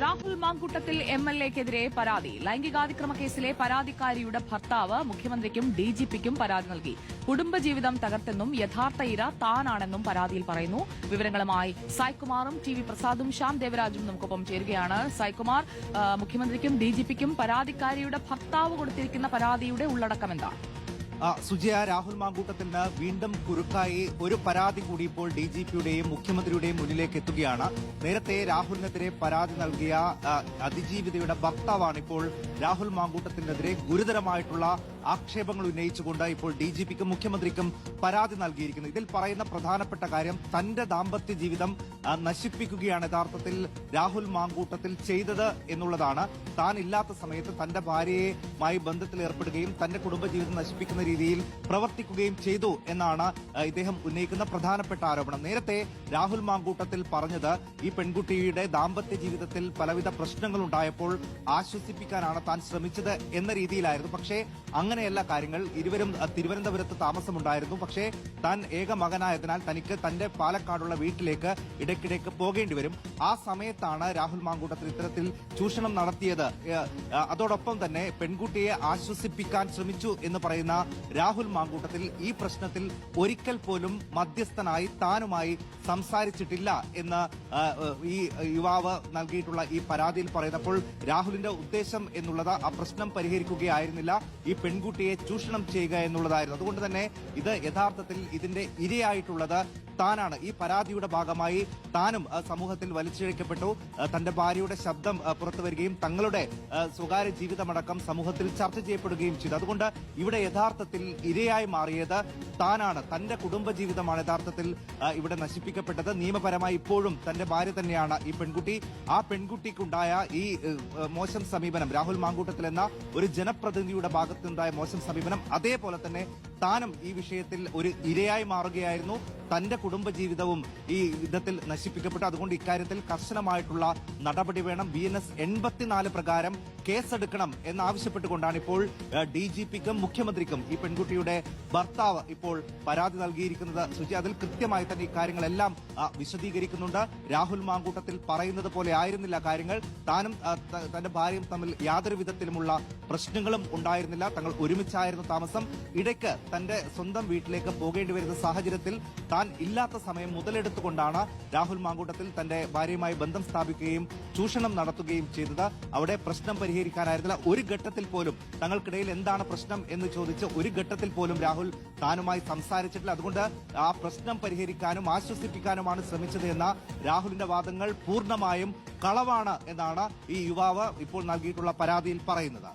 രാഹുൽ മാങ്കൂട്ടത്തിൽ എംഎൽഎക്കെതിരെ പരാതി. ലൈംഗികാതിക്രമ കേസിലെ പരാതിക്കാരിയുടെ ഭർത്താവ് മുഖ്യമന്ത്രിക്കും ഡിജിപിക്കും പരാതി നൽകി. കുടുംബജീവിതം തകർത്തെന്നും യഥാർത്ഥ ഇര താനാണെന്നും പരാതിയിൽ പറയുന്നു. വിവരങ്ങളുമായി സായ്കുമാറും ടി വി പ്രസാദും ശ്യാം ദേവരാജും നമുക്കൊപ്പം ചേരുകയാണ്. സായ്കുമാർ, മുഖ്യമന്ത്രിക്കും ഡിജിപിക്കും പരാതിക്കാരിയുടെ ഭർത്താവ് കൊടുത്തിരിക്കുന്ന പരാതിയുടെ ഉള്ളടക്കം എന്താണ്? സുജയ, രാഹുൽ മാങ്കൂട്ടത്തിന് വീണ്ടും കുരുക്കായി ഒരു പരാതി കൂടി ഇപ്പോൾ ഡിജിപിയുടെയും മുഖ്യമന്ത്രിയുടെയും മുന്നിലേക്ക് എത്തുകയാണ്. നേരത്തെ രാഹുലിനെതിരെ പരാതി നൽകിയ അതിജീവിതയുടെ ഭർത്താവാണ് ഇപ്പോൾ രാഹുൽ മാങ്കൂട്ടത്തിനെതിരെ ഗുരുതരമായിട്ടുള്ള ആക്ഷേപങ്ങൾ ഉന്നയിച്ചുകൊണ്ട് ഇപ്പോൾ ഡിജിപിക്കും മുഖ്യമന്ത്രിക്കും പരാതി നൽകിയിരിക്കുന്നത്. ഇതിൽ പറയുന്ന പ്രധാനപ്പെട്ട കാര്യം തന്റെ ദാമ്പത്യ ജീവിതം നശിപ്പിക്കുകയാണ് യഥാർത്ഥത്തിൽ രാഹുൽ മാങ്കൂട്ടത്തിൽ ചെയ്തത് എന്നുള്ളതാണ്. താൻ ഇല്ലാത്ത സമയത്ത് തന്റെ ഭാര്യയുമായി ബന്ധത്തിൽ ഏർപ്പെടുകയും തന്റെ കുടുംബജീവിതം നശിപ്പിക്കുന്ന രീതിയിൽ പ്രവർത്തിക്കുകയും ചെയ്തു എന്നാണ് ഇദ്ദേഹം ഉന്നയിക്കുന്ന പ്രധാനപ്പെട്ട ആരോപണം. നേരത്തെ രാഹുൽ മാങ്കൂട്ടത്തിൽ പറഞ്ഞത് ഈ പെൺകുട്ടിയുടെ ദാമ്പത്യ ജീവിതത്തിൽ പലവിധ പ്രശ്നങ്ങളുണ്ടായപ്പോൾ ആശ്വസിപ്പിക്കാനാണ് താൻ ശ്രമിച്ചത് എന്ന രീതിയിലായിരുന്നു. പക്ഷേ അങ്ങനെയല്ല കാര്യങ്ങൾ. ഇരുവരും തിരുവനന്തപുരത്ത് താമസമുണ്ടായിരുന്നു. പക്ഷേ താൻ ഏക മകനായതിനാൽ തനിക്ക് തന്റെ പാലക്കാടുള്ള വീട്ടിലേക്ക് ഇടയ്ക്കിടയ്ക്ക് പോകേണ്ടി വരും. ആ സമയത്താണ് രാഹുൽ മാങ്കൂട്ടത്തിൽ ഇത്തരത്തിൽ ചൂഷണം നടത്തിയത്. അതോടൊപ്പം തന്നെ പെൺകുട്ടിയെ ആശ്വസിപ്പിക്കാൻ ശ്രമിച്ചു എന്ന് പറയുന്ന രാഹുൽ മാങ്കൂട്ടത്തിൽ ഈ പ്രശ്നത്തിൽ ഒരിക്കൽ പോലും മധ്യസ്ഥനായി താനുമായി സംസാരിച്ചിട്ടില്ല എന്ന് ഈ യുവാവ് നൽകിയിട്ടുള്ള ഈ പരാതിയിൽ പറയുന്നപ്പോൾ രാഹുലിന്റെ ഉദ്ദേശം എന്നുള്ളത് ആ പ്രശ്നം പരിഹരിക്കുകയായിരുന്നില്ല, ഈ പെൺകുട്ടിയെ ചൂഷണം ചെയ്യുക എന്നുള്ളതായിരുന്നു. അതുകൊണ്ട് തന്നെ ഇത് യഥാർത്ഥത്തിൽ ഇതിന്റെ ഇരയായിട്ടുള്ളത് താനാണ്. ഈ പരാതിയുടെ ഭാഗമായി താനും സമൂഹത്തിൽ വലിച്ചിഴക്കപ്പെട്ടു. തന്റെ ഭാര്യയുടെ ശബ്ദം പുറത്തു വരികയും തങ്ങളുടെ സ്വകാര്യ ജീവിതമടക്കം സമൂഹത്തിൽ ചർച്ച ചെയ്യപ്പെടുകയും ചെയ്തു. അതുകൊണ്ട് ഇവിടെ യഥാർത്ഥത്തിൽ ഇരയായി മാറിയത് താനാണ്. തന്റെ കുടുംബജീവിതമാണ് യഥാർത്ഥത്തിൽ ഇവിടെ നശിപ്പിക്കപ്പെട്ടത്. നിയമപരമായി ഇപ്പോഴും തന്റെ ഭാര്യ തന്നെയാണ് ഈ പെൺകുട്ടി. ആ പെൺകുട്ടിക്കുണ്ടായ ഈ മോശം സമീപനം, രാഹുൽ മാങ്കൂട്ടത്തിൽ എന്ന ഒരു ജനപ്രതിനിധിയുടെ ഭാഗത്തുനിന്നുണ്ടായ മോശം സമീപനം, അതേപോലെ തന്നെ താനും ഈ വിഷയത്തിൽ ഒരു ഇരയായി മാറുകയായിരുന്നു. തന്റെ കുടുംബജീവിതവും ഈ വിധത്തിൽ നശിപ്പിക്കപ്പെട്ടു. അതുകൊണ്ട് ഇക്കാര്യത്തിൽ കർശനമായിട്ടുള്ള നടപടി വേണം. BNS 84 പ്രകാരം കേസെടുക്കണം എന്നാവശ്യപ്പെട്ടുകൊണ്ടാണ് ഇപ്പോൾ ഡിജിപിക്കും മുഖ്യമന്ത്രിക്കും ഈ പെൺകുട്ടിയുടെ ഭർത്താവ് ഇപ്പോൾ പരാതി നൽകിയിരിക്കുന്നത്. സുജി, അതിൽ കൃത്യമായി തന്നെ ഇക്കാര്യങ്ങളെല്ലാം വിശദീകരിക്കുന്നുണ്ട്. രാഹുൽ മാങ്കൂട്ടത്തിൽ പറയുന്നത് പോലെ ആയിരുന്നില്ല കാര്യങ്ങൾ. താനും തന്റെ ഭാര്യയും തമ്മിൽ യാതൊരു വിധത്തിലുമുള്ള പ്രശ്നങ്ങളും ഉണ്ടായിരുന്നില്ല. തങ്ങൾ ഒരുമിച്ചായിരുന്നു താമസം. ഇടയ്ക്ക് തന്റെ സ്വന്തം വീട്ടിലേക്ക് പോകേണ്ടി വരുന്ന സാഹചര്യത്തിൽ താൻ ഇല്ലാത്ത സമയം മുതലെടുത്തുകൊണ്ടാണ് രാഹുൽ മാങ്കൂട്ടത്തിൽ തന്റെ ഭാര്യയുമായി ബന്ധം സ്ഥാപിക്കുകയും ചൂഷണം നടത്തുകയും ചെയ്തത്. അവിടെ പ്രശ്നം പരിഹരിക്കാനായിരുന്നില്ല. ഒരു ഘട്ടത്തിൽ പോലും തങ്ങൾക്കിടയിൽ എന്താണ് പ്രശ്നം എന്ന് ചോദിച്ച് ഒരു ഘട്ടത്തിൽ പോലും രാഹുൽ താനുമായി സംസാരിച്ചിട്ടില്ല. അതുകൊണ്ട് ആ പ്രശ്നം പരിഹരിക്കാനും ആശ്വസിപ്പിക്കാനുമാണ് ശ്രമിച്ചത് എന്ന രാഹുലിന്റെ വാദങ്ങൾ പൂർണ്ണമായും കളവാണ് എന്നാണ് ഈ യുവാവ് ഇപ്പോൾ നൽകിയിട്ടുള്ള പരാതിയിൽ പറയുന്നത്.